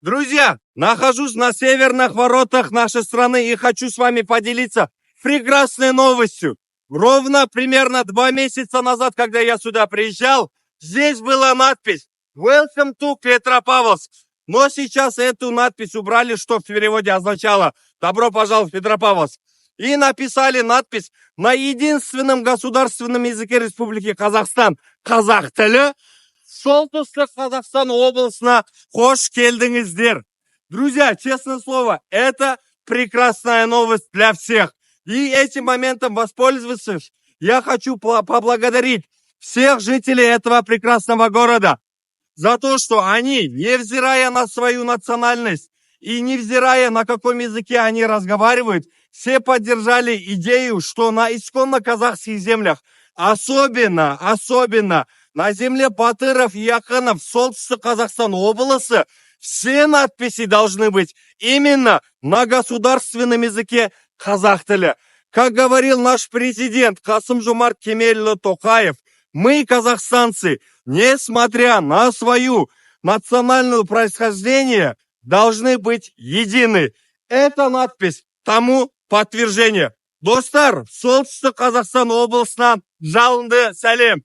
Друзья, нахожусь на северных воротах нашей страны и хочу с вами поделиться прекрасной новостью. Ровно примерно 2 месяца назад, когда я сюда приезжал, здесь была надпись «Welcome to Петропавловск». Но сейчас эту надпись убрали, что в переводе означало «Добро пожаловать в Петропавловск». И написали надпись на единственном государственном языке Республики Казахстан казах тілі. Солтүстік Қазақстан областына хош келдіңіздер. Друзья, честное слово, это прекрасная новость для всех. И этим моментом воспользовавшись, я хочу поблагодарить всех жителей этого прекрасного города за то, что они, невзирая на свою национальность и невзирая на каком языке они разговаривают, все поддержали идею, что на исконно казахских землях, особенно на земле Батыров и Яканов, солтүстік Казахстан области, все надписи должны быть именно на государственном языке казах тілі. Как говорил наш президент Касым-Жомарт Кемелұлы Тоқаев, мы, казахстанцы, несмотря на свою национальное происхождение, должны быть едины. Эта надпись тому подтверждение. Достар, солтүстік Қазақстан облысынан жалынды сәлем.